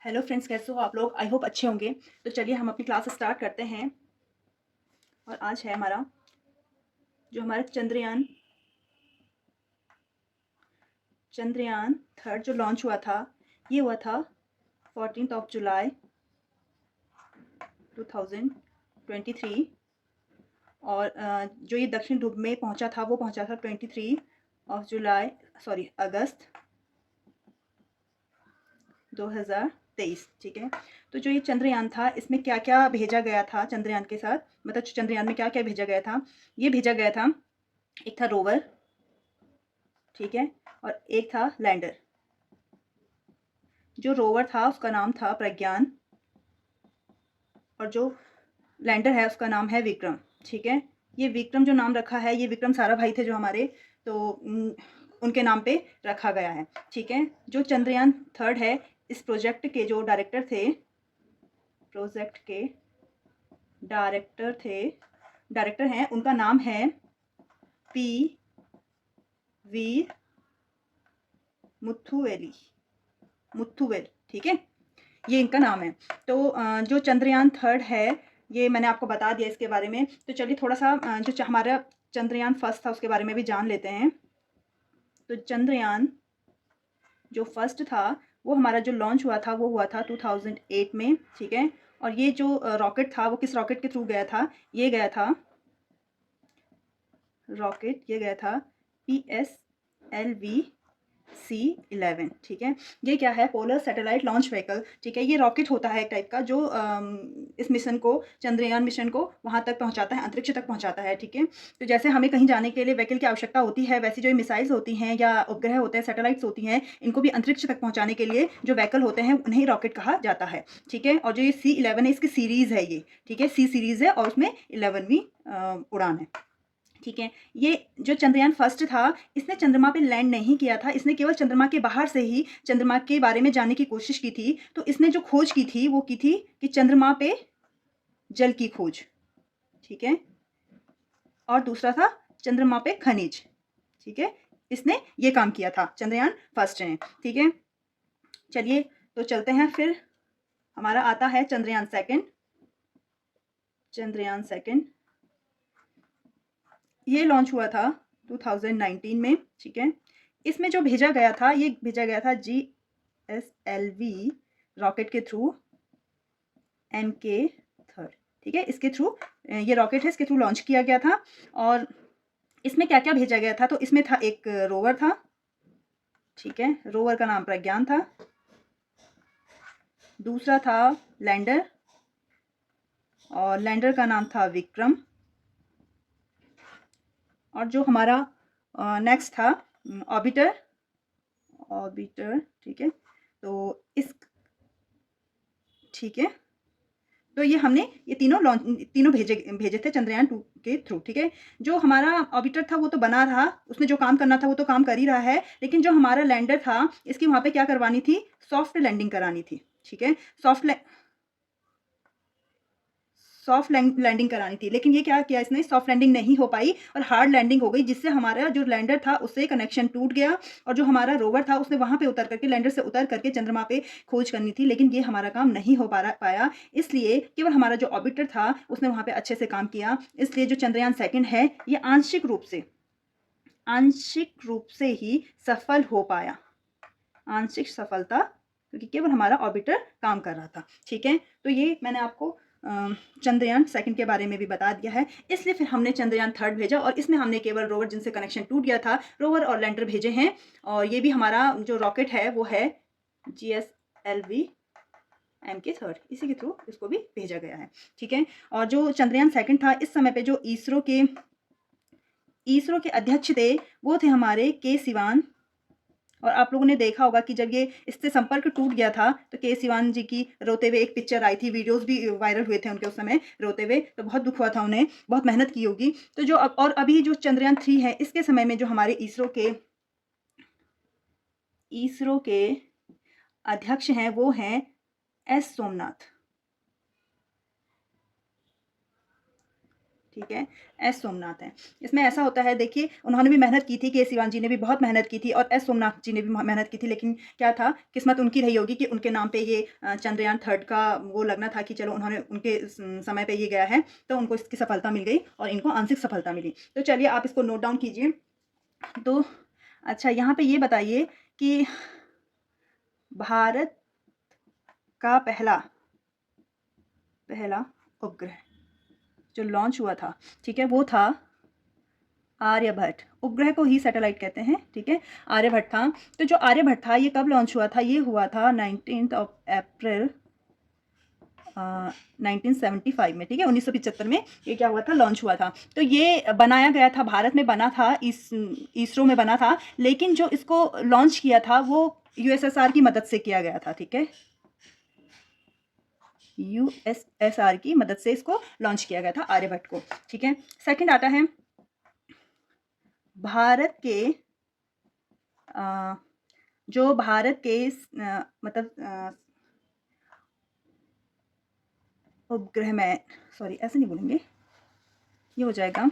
Hello friends, कैसे हो आप लोग? आई होप अच्छे होंगे। तो चलिए हम अपनी क्लास स्टार्ट करते हैं। और आज है हमारा जो हमारा चंद्रयान थर्ड जो लॉन्च हुआ था, ये हुआ था 14 जुलाई 2023। और जो ये दक्षिण ध्रुव में पहुंचा था वो पहुंचा था 23 जुलाई, अगस्त 2023। ठीक है। तो जो ये चंद्रयान था इसमें क्या क्या भेजा गया था चंद्रयान के साथ, मतलब चंद्रयान में क्या क्या भेजा गया था। ये भेजा गया था, एक था रोवर, ठीक है, और एक था लैंडर। जो रोवर था उसका नाम था प्रज्ञान, और जो लैंडर है उसका नाम है विक्रम। ठीक है। ये विक्रम जो नाम रखा है, ये विक्रम साराभाई थे जो हमारे, तो उनके नाम पे रखा गया है। ठीक है। जो चंद्रयान थर्ड है, इस प्रोजेक्ट के जो डायरेक्टर हैं, उनका नाम है पी वी मुथुवेल। ठीक है, ये इनका नाम है। तो जो चंद्रयान थर्ड है, ये मैंने आपको बता दिया इसके बारे में। तो चलिए थोड़ा सा जो हमारा चंद्रयान फर्स्ट था उसके बारे में भी जान लेते हैं। तो चंद्रयान जो फर्स्ट था वो हमारा जो लॉन्च हुआ था वो हुआ था 2008 में। ठीक है। और ये जो रॉकेट था वो किस रॉकेट के थ्रू गया था? ये गया था PSLV-C11। ठीक है। ये क्या है? Polar satellite launch vehicle. ठीक है। ये रॉकेट होता है एक टाइप का जो इस मिशन को, चंद्रयान मिशन को वहाँ तक पहुँचाता है, अंतरिक्ष तक पहुँचाता है। ठीक है। तो जैसे हमें कहीं जाने के लिए व्हीकल की आवश्यकता होती है, वैसी जो मिसाइल्स होती हैं या उपग्रह होते हैं, सैटेलाइट्स होती हैं, इनको भी अंतरिक्ष तक पहुँचाने के लिए जो व्हीकल होते हैं उन्हें रॉकेट कहा जाता है। ठीक है। और जो ये C11 है, इसकी सीरीज़ है ये। ठीक है, C सीरीज़ है और उसमें 11वीं उड़ान है। ठीक है। ये जो चंद्रयान फर्स्ट था, इसने चंद्रमा पे लैंड नहीं किया था, इसने केवल चंद्रमा के बाहर से ही चंद्रमा के बारे में जानने की कोशिश की थी। तो इसने जो खोज की थी वो की थी कि चंद्रमा पे जल की खोज। ठीक है। और दूसरा था चंद्रमा पे खनिज। ठीक है। इसने ये काम किया था चंद्रयान फर्स्ट ने। ठीक है। चलिए तो चलते हैं फिर। हमारा आता है चंद्रयान सेकंड। ये लॉन्च हुआ था 2019 में। ठीक है। इसमें जो भेजा गया था, ये भेजा गया था GSLV रॉकेट के थ्रू, MK3। ठीक है, इसके थ्रू ये रॉकेट है, इसके थ्रू लॉन्च किया गया था। और इसमें क्या क्या भेजा गया था? तो इसमें था एक रोवर था। ठीक है, रोवर का नाम प्रज्ञान था। दूसरा था लैंडर, और लैंडर का नाम था विक्रम। और जो हमारा नेक्स्ट था ऑर्बिटर। ठीक है। तो इस ठीक है, तो ये हमने ये तीनों भेजे थे चंद्रयान टू के थ्रू। ठीक है। जो हमारा ऑर्बिटर था वो तो बना रहा, उसने जो काम करना था वो तो काम कर ही रहा है, लेकिन जो हमारा लैंडर था इसकी वहाँ पे क्या करवानी थी? सॉफ्ट लैंडिंग करानी थी। ठीक है। सॉफ्ट लैंडिंग करानी थी, लेकिन ये क्या किया इसने? सॉफ्ट लैंडिंग नहीं हो पाई और हार्ड लैंडिंग हो गई, जिससे हमारा जो लैंडर था उससे कनेक्शन टूट गया। और जो हमारा रोवर था उसने वहाँ पे उतर करके, लैंडर से उतर करके चंद्रमा पे खोज करनी थी, लेकिन ये हमारा काम नहीं हो पाया। इसलिए केवल हमारा जो ऑर्बिटर था उसने वहाँ पे अच्छे से काम किया। इसलिए जो चंद्रयान सेकंड है ये आंशिक रूप से ही सफल हो पाया। आंशिक सफलता, क्योंकि केवल हमारा ऑर्बिटर काम कर रहा था। ठीक है। तो ये मैंने आपको चंद्रयान सेकंड के बारे में भी बता दिया है। इसलिए फिर हमने चंद्रयान थर्ड भेजा, और इसमें हमने केवल रोवर जिनसे कनेक्शन टूट गया था, रोवर और लैंडर भेजे हैं। और ये भी हमारा जो रॉकेट है वो है GSLV-MK3, इसी के थ्रू इसको भी भेजा गया है। ठीक है। और जो चंद्रयान सेकंड था, इस समय पे जो इसरो के अध्यक्ष थे वो थे हमारे के सिवान। और आप लोगों ने देखा होगा कि जब ये इससे संपर्क टूट गया था तो के सिवान जी की रोते हुए एक पिक्चर आई थी, वीडियोस भी वायरल हुए थे उनके उस समय रोते हुए, तो बहुत दुख हुआ था उन्हें, बहुत मेहनत की होगी। तो जो और अभी जो चंद्रयान 3 है, इसके समय में जो हमारे इसरो के अध्यक्ष हैं वो हैं एस सोमनाथ। ठीक है, एस सोमनाथ हैं। इसमें ऐसा होता है, देखिए उन्होंने भी मेहनत की थी, के सिवान जी ने भी बहुत मेहनत की थी और एस सोमनाथ जी ने भी मेहनत की थी, लेकिन क्या था, किस्मत उनकी रही होगी कि उनके नाम पे ये चंद्रयान 3 का वो लगना था कि चलो उन्होंने उनके समय पे ये गया है, तो उनको इसकी सफलता मिल गई और इनको आंशिक सफलता मिली। तो चलिए आप इसको नोट डाउन कीजिए। तो अच्छा, यहाँ पे ये बताइए कि भारत का पहला उपग्रह जो लॉन्च हुआ था, ठीक है, वो था आर्यभट्ट। उपग्रह को ही सैटेलाइट कहते हैं, ठीक है, आर्यभट्ट था। तो जो आर्यभट्ट था ये कब लॉन्च हुआ था, ये हुआ था 19 अप्रैल 1975 में, ठीक है, 1975 में ये क्या हुआ था, लॉन्च हुआ था। तो ये बनाया गया था, भारत में बना था, इसरो में बना था, लेकिन जो इसको लॉन्च किया था वो यूएसएसआर की मदद से किया गया था, ठीक है, यूएसएसआर की मदद से इसको लॉन्च किया गया था आर्यभट्ट को, ठीक है। सेकंड आता है भारत के जो भारत के मतलब उपग्रह में, सॉरी ऐसे नहीं बोलेंगे, ये हो जाएगा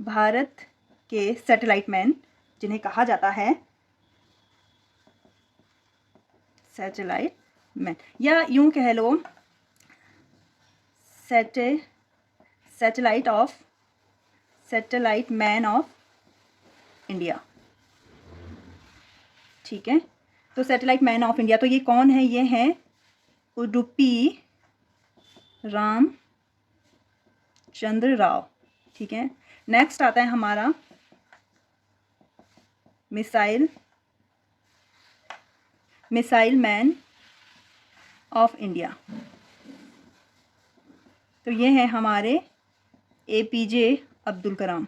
भारत के सैटेलाइट मैन जिन्हें कहा जाता है सैटेलाइट मैन, या यूं कह लो सैटेलाइट मैन ऑफ इंडिया, ठीक है। तो सैटेलाइट मैन ऑफ इंडिया, तो ये कौन है, ये हैं उडुपी रामचंद्र राव, ठीक है। नेक्स्ट आता है हमारा मिसाइल मैन ऑफ इंडिया, तो ये हैं हमारे एपीजे अब्दुल कलाम,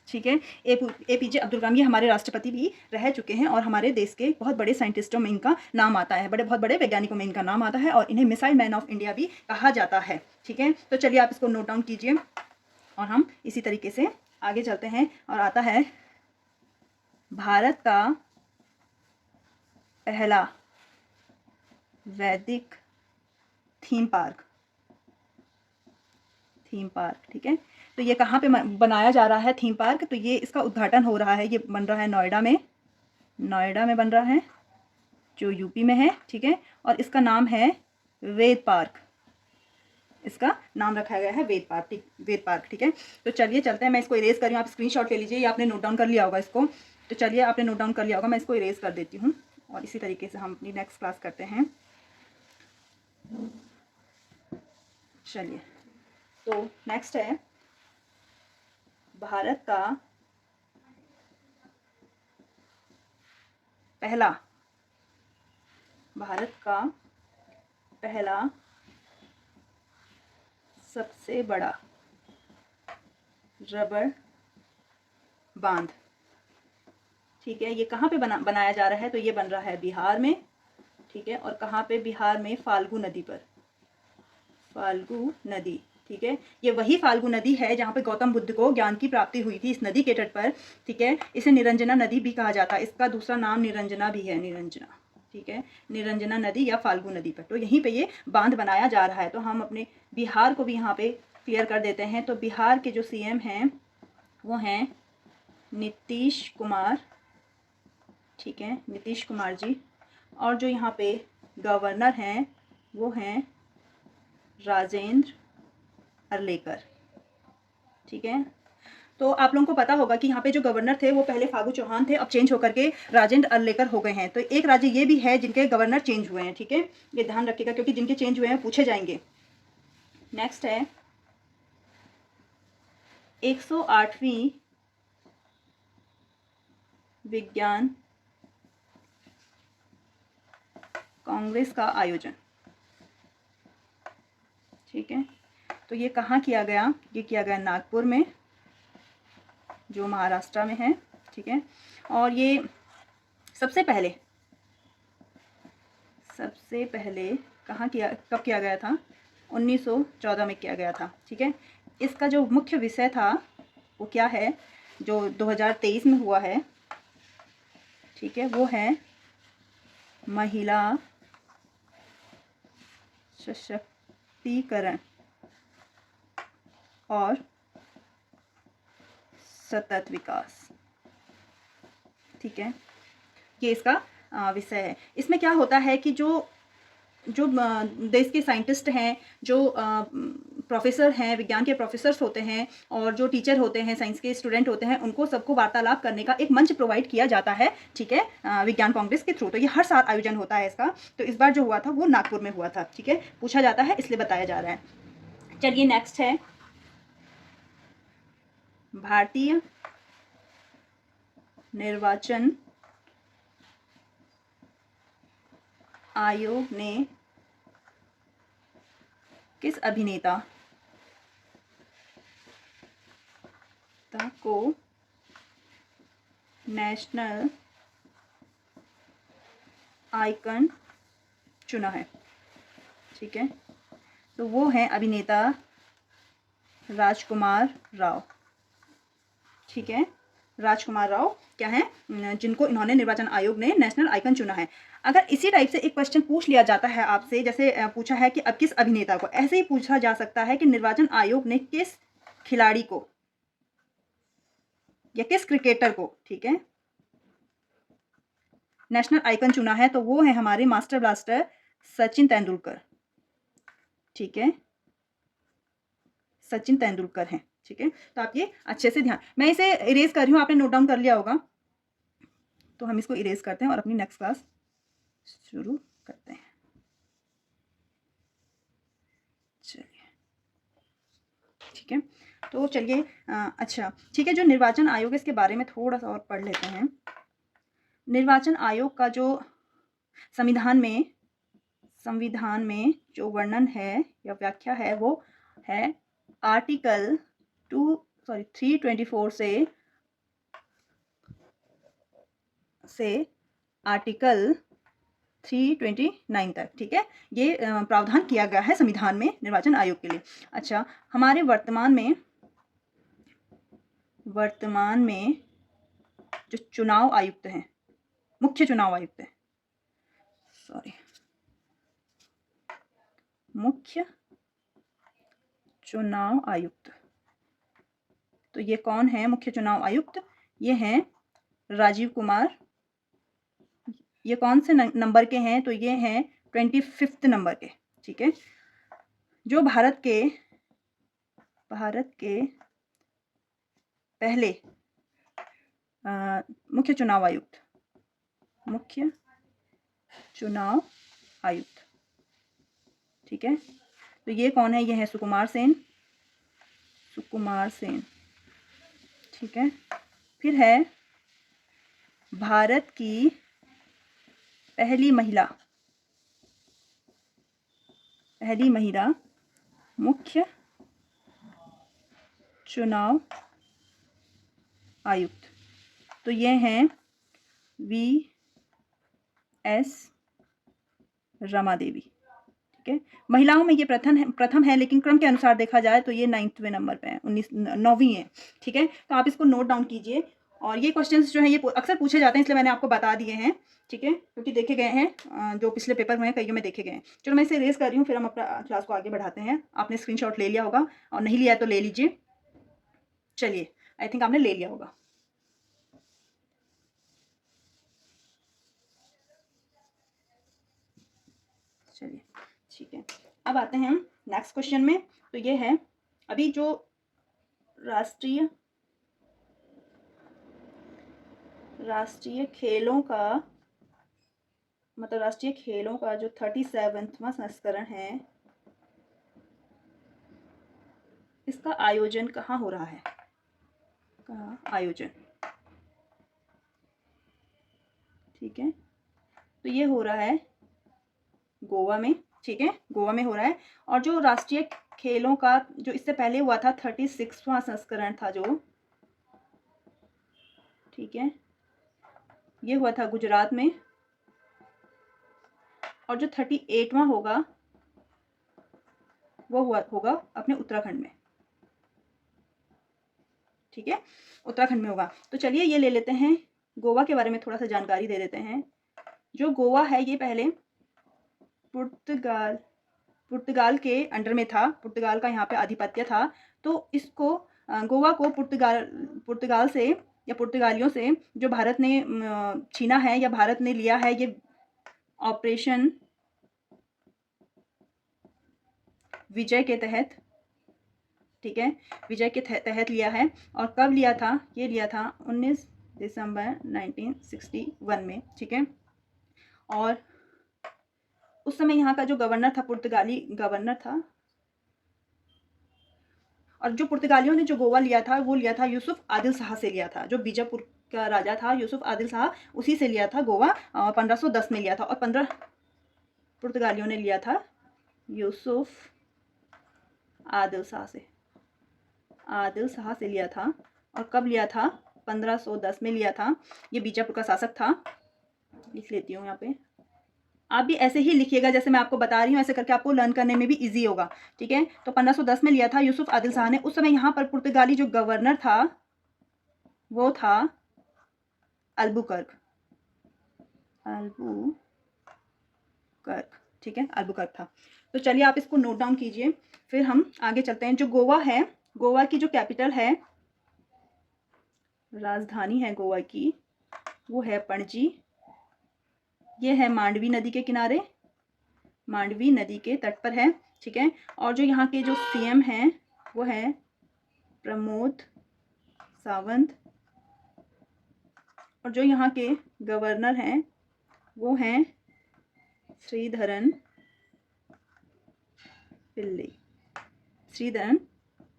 ठीक है। एपीजे अब्दुल कलाम ये हमारे राष्ट्रपति भी रह चुके हैं और हमारे देश के बहुत बड़े साइंटिस्टों में इनका नाम आता है, बहुत बड़े वैज्ञानिकों में इनका नाम आता है और इन्हें मिसाइल मैन ऑफ इंडिया भी कहा जाता है, ठीक है। तो चलिए आप इसको नोट डाउन कीजिए और हम इसी तरीके से आगे चलते हैं। और आता है भारत का पहला वैदिक थीम पार्क, ठीक है। तो ये कहाँ पे बनाया जा रहा है थीम पार्क, तो ये इसका उद्घाटन हो रहा है, ये बन रहा है नोएडा में बन रहा है, जो यूपी में है, ठीक है। और इसका नाम है वेद पार्क, इसका नाम रखा गया है वेद पार्क, ठीक है। तो चलिए चलते हैं, मैं इसको इरेज कर रही हूँ, आप स्क्रीनशॉट ले लीजिए, ये आपने नोट डाउन कर लिया होगा इसको। तो चलिए आपने नोट डाउन कर लिया होगा, मैं इसको इरेज कर देती हूँ और इसी तरीके से हम अपनी नेक्स्ट क्लास करते हैं। चलिए, तो नेक्स्ट है भारत का पहला सबसे बड़ा रबर बांध, ठीक है। ये कहाँ पे बनाया जा रहा है, तो ये बन रहा है बिहार में, ठीक है। और कहाँ पे, बिहार में फाल्गु नदी पर, ठीक है। ये वही फाल्गु नदी है जहाँ पे गौतम बुद्ध को ज्ञान की प्राप्ति हुई थी, इस नदी के तट पर, ठीक है। इसे निरंजना नदी भी कहा जाता है, इसका दूसरा नाम निरंजना भी है, ठीक है, निरंजना नदी या फाल्गु नदी पर। तो यहीं पे ये बांध बनाया जा रहा है। तो हम अपने बिहार को भी यहाँ पे क्लियर कर देते हैं। तो बिहार के जो सीएम हैं वो हैं नीतीश कुमार, ठीक है, नीतीश कुमार जी। और जो यहाँ पे गवर्नर हैं वो हैं राजेंद्र अर्लेकर, ठीक है। तो आप लोगों को पता होगा कि यहाँ पे जो गवर्नर थे वो पहले फागू चौहान थे, अब चेंज होकर के राजेंद्र अर्लेकर हो गए हैं। तो एक राज्य ये भी है जिनके गवर्नर चेंज हुए हैं, ठीक है, ये ध्यान रखिएगा क्योंकि जिनके चेंज हुए हैं पूछे जाएंगे। नेक्स्ट है 108वीं विज्ञान कांग्रेस का आयोजन, ठीक है। तो ये कहाँ किया गया, ये किया गया नागपुर में, जो महाराष्ट्र में है, ठीक है। और ये सबसे पहले कहाँ किया, कब किया गया था, 1914 में किया गया था, ठीक है। इसका जो मुख्य विषय था वो क्या है, जो 2023 में हुआ है, ठीक है, वो है महिला सशक्तिकरण और सतत विकास। ठीक है, ये इसका विषय है। इसमें क्या होता है कि जो जो देश के साइंटिस्ट हैं, जो प्रोफेसर हैं, विज्ञान के प्रोफेसर्स होते हैं और जो टीचर होते हैं, साइंस के स्टूडेंट होते हैं, उनको सबको वार्तालाप करने का एक मंच प्रोवाइड किया जाता है। ठीक है, विज्ञान कांग्रेस के थ्रू। तो ये हर साल आयोजन होता है इसका। तो इस बार जो हुआ था वो नागपुर में हुआ था। ठीक है, पूछा जाता है इसलिए बताया जा रहा है। चलिए नेक्स्ट है, भारतीय निर्वाचन आयोग ने किस अभिनेता को नेशनल आइकन चुना है? ठीक है, तो वो है अभिनेता राजकुमार राव। ठीक है, राजकुमार राव क्या है, जिनको इन्होंने निर्वाचन आयोग ने नेशनल आइकन चुना है। अगर इसी टाइप से एक क्वेश्चन पूछ लिया जाता है आपसे, जैसे पूछा है कि अब किस अभिनेता को, ऐसे ही पूछा जा सकता है कि निर्वाचन आयोग ने किस खिलाड़ी को या किस क्रिकेटर को, ठीक है, नेशनल आइकन चुना है, तो वो है हमारे मास्टर ब्लास्टर सचिन तेंदुलकर। ठीक है, सचिन तेंदुलकर हैं। ठीक है, तो आप ये अच्छे से ध्यान, मैं इसे इरेज कर रही हूँ, आपने नोट डाउन कर लिया होगा, तो हम इसको इरेज करते हैं और अपनी नेक्स्ट क्लास शुरू करते हैं। चलिए, ठीक है, तो चलिए अच्छा ठीक है, जो निर्वाचन आयोग है इसके बारे में थोड़ा सा और पढ़ लेते हैं। निर्वाचन आयोग का जो संविधान में जो वर्णन है या व्याख्या है वो है आर्टिकल 324 से आर्टिकल 329 तक। ठीक है, ये प्रावधान किया गया है संविधान में निर्वाचन आयोग के लिए। अच्छा, हमारे वर्तमान में जो चुनाव आयुक्त हैं, मुख्य चुनाव आयुक्त है, मुख्य चुनाव आयुक्त, तो ये कौन है मुख्य चुनाव आयुक्त? ये हैं राजीव कुमार। ये कौन से नंबर के हैं? तो ये हैं 25 नंबर के। ठीक है, जो भारत के पहले मुख्य चुनाव आयुक्त। ठीक है, तो ये कौन है? ये है सुकुमार सेन। ठीक है, फिर है भारत की पहली महिला मुख्य चुनाव आयुक्त, तो ये हैं V.S. रमा देवी। ठीक है, महिलाओं में ये प्रथम है, लेकिन क्रम के अनुसार देखा जाए तो ये 9वें नंबर पे है, 9वीं है। ठीक है, तो आप इसको नोट डाउन कीजिए। और ये क्वेश्चंस जो है ये अक्सर पूछे जाते हैं, इसलिए मैंने आपको बता दिए हैं। ठीक है, क्योंकि देखे गए हैं, जो पिछले पेपर में कईयों में देखे गए हैं। चलो मैं इसे रेस कर रही हूँ, फिर हम अपना क्लास को आगे बढ़ाते हैं। आपने स्क्रीनशॉट ले लिया होगा, और नहीं लिया तो ले लीजिए। चलिए, आई थिंक आपने ले लिया होगा। चलिए, ठीक है, अब आते हैं हम नेक्स्ट क्वेश्चन में। तो ये है, अभी जो राष्ट्रीय खेलों का जो 37वां संस्करण है, इसका आयोजन कहाँ हो रहा है? ठीक है, तो ये हो रहा है गोवा में। ठीक है, गोवा में हो रहा है। और जो राष्ट्रीय खेलों का जो इससे पहले हुआ था 36वां संस्करण था जो, ठीक है, ये हुआ था गुजरात में। और जो 38वां होगा वो होगा अपने उत्तराखंड में। ठीक है, उत्तराखंड में होगा। तो चलिए ये ले लेते हैं, गोवा के बारे में थोड़ा सा जानकारी दे देते हैं। जो गोवा है ये पहले पुर्तगाल के अंडर में था, पुर्तगाल का यहाँ पे आधिपत्य था। तो इसको गोवा को पुर्तगाल से या पुर्तगालियों से जो भारत ने छीना है या भारत ने लिया है, ये ऑपरेशन विजय के तहत, ठीक है, विजय के तहत लिया है। और कब लिया था? ये लिया था 19 दिसंबर 1961 में, ठीक है। और उस समय यहाँ का जो गवर्नर था, पुर्तगाली गवर्नर था, और जो पुर्तगालियों ने जो गोवा लिया था वो लिया था यूसुफ आदिल शाह से लिया था। जो बीजापुर का राजा था यूसुफ आदिल शाह, उसी से लिया था गोवा। 1510 में लिया था। और 15 पुर्तगालियों ने लिया था यूसुफ आदिल शाह से लिया था। और कब लिया था? 1510 में लिया था। ये बीजापुर का शासक था। लिख लेती हूँ यहाँ पे, आप भी ऐसे ही लिखिएगा जैसे मैं आपको बता रही हूँ, ऐसे करके आपको लर्न करने में भी इजी होगा, ठीक है। तो 1510 में लिया था यूसुफ आदिल शाह ने। उस समय यहाँ पर पुर्तगाली जो गवर्नर था वो था अल्बुकर्क, ठीक है, अल्बुकर्क था। तो चलिए आप इसको नोट डाउन कीजिए, फिर हम आगे चलते हैं। जो गोवा है, गोवा की जो कैपिटल है, राजधानी है गोवा की, वो है पणजी। ये है मांडवी नदी के किनारे, मांडवी नदी के तट पर है, ठीक है। और जो यहाँ के जो सीएम हैं वो है प्रमोद सावंत। और जो यहाँ के गवर्नर हैं वो हैं श्रीधरन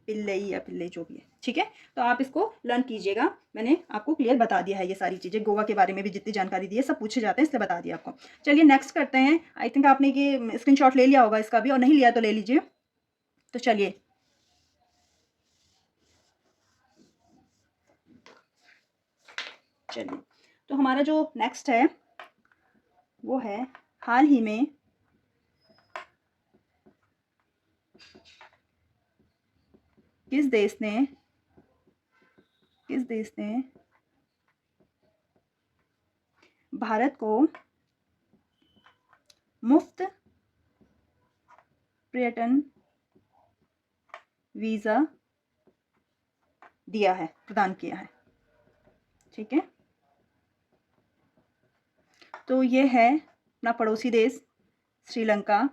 पिल्लई या पिल्लई जो भी है, ठीक है। तो आप इसको लर्न कीजिएगा। मैंने आपको क्लियर बता दिया है ये सारी चीज़ें, गोवा के बारे में भी जितनी जानकारी दी है सब पूछे जाते हैं, इसलिए बता दिया आपको। चलिए नेक्स्ट करते हैं। आई थिंक आपने ये स्क्रीनशॉट ले लिया होगा इसका भी, और नहीं लिया तो ले लीजिए। तो चलिए तो हमारा जो नेक्स्ट है वो है हाल ही में किस देश ने भारत को मुफ्त पर्यटन वीज़ा दिया है, प्रदान किया है, ठीक है। तो ये है अपना पड़ोसी देश श्रीलंका,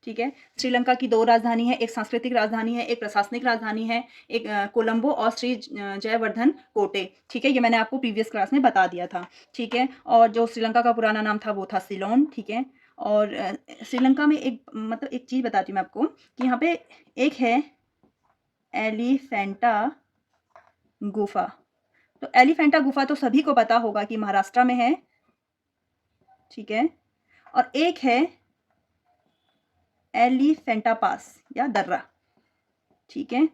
ठीक है। श्रीलंका की 2 राजधानी है, एक सांस्कृतिक राजधानी है, एक प्रशासनिक राजधानी है, एक कोलंबो और श्री जयवर्धन कोटे, ठीक है। ये मैंने आपको प्रीवियस क्लास में बता दिया था, ठीक है। और जो श्रीलंका का पुराना नाम था वो था सिलोन, ठीक है। और श्रीलंका में एक मतलब एक चीज़ बताती हूँ मैं आपको कि यहाँ पे एक है एलिफेंटा गुफा। तो एलिफेंटा गुफा तो सभी को पता होगा कि महाराष्ट्र में है, ठीक है। और एक है एलिफेंटा पास या दर्रा, ठीक है।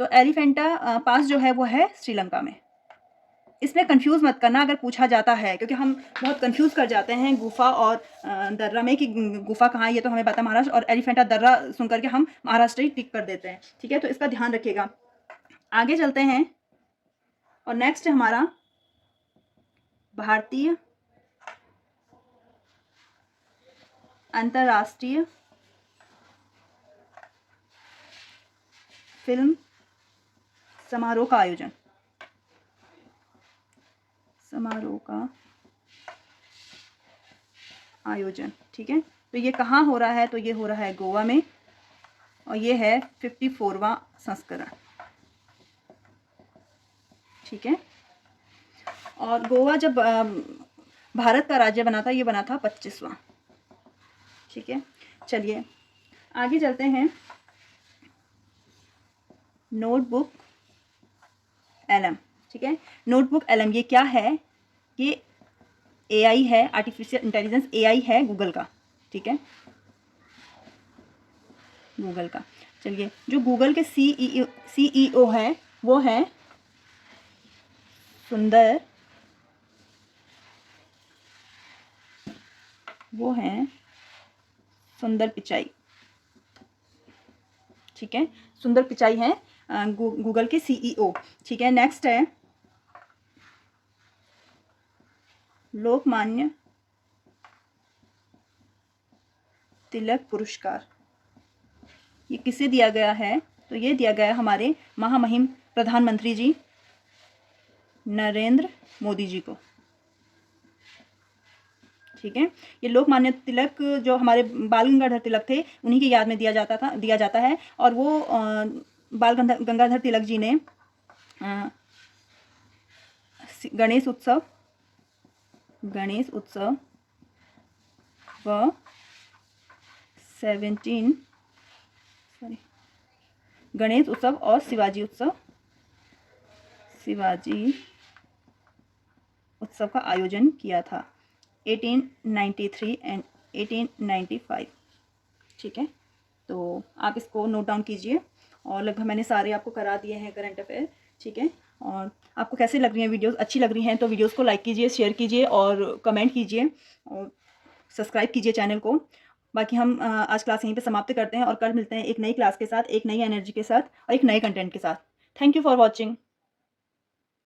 तो एलिफेंटा पास जो है वो है श्रीलंका में। इसमें कंफ्यूज मत करना अगर पूछा जाता है, क्योंकि हम बहुत कंफ्यूज कर जाते हैं गुफा और दर्रा में कि गुफा कहाँ है, ये तो हमें पता महाराष्ट्र, और एलिफेंटा दर्रा सुन करके हम महाराष्ट्र ही टिक कर देते हैं, ठीक है। तो इसका ध्यान रखिएगा। आगे चलते हैं और नेक्स्ट है हमारा भारतीय अंतर्राष्ट्रीय फिल्म समारोह का आयोजन, ठीक है। तो ये कहाँ हो रहा है? तो ये हो रहा है गोवा में, और ये है 54वां संस्करण, ठीक है। और गोवा जब भारत का राज्य बना था, ये बना था 25वां, ठीक है। चलिए आगे चलते हैं। नोटबुक एलएम, ठीक है। नोटबुक एलएम ये क्या है? ये एआई है, आर्टिफिशियल इंटेलिजेंस एआई है गूगल का, ठीक है, गूगल का। चलिए जो गूगल के सीईओ है वो है सुंदर पिचाई, ठीक है। सुंदर पिचाई है गूगल के सीईओ, ठीक है। नेक्स्ट है लोकमान्य तिलक पुरस्कार ये किसे दिया गया है? तो ये दिया गया है हमारे महामहिम प्रधानमंत्री जी नरेंद्र मोदी जी को। ठीक है, ये लोकमान्य तिलक जो हमारे बाल गंगाधर तिलक थे उन्हीं की याद में दिया जाता है। और वो बाल गंगाधर तिलक जी ने गणेश उत्सव व गणेश उत्सव और शिवाजी उत्सव का आयोजन किया था 1893 एंड 1895। ठीक है, तो आप इसको नोट डाउन कीजिए। और लगभग मैंने सारे आपको करा दिए हैं करंट अफेयर। ठीक है, और आपको कैसे लग रही हैं वीडियोस? अच्छी लग रही हैं तो वीडियोस को लाइक कीजिए, शेयर कीजिए और कमेंट कीजिए और सब्सक्राइब कीजिए चैनल को। बाकी हम आज क्लास यहीं पे समाप्त करते हैं और कल मिलते हैं एक नई क्लास के साथ, एक नई एनर्जी के साथ और एक नए कंटेंट के साथ। Thank you for watching.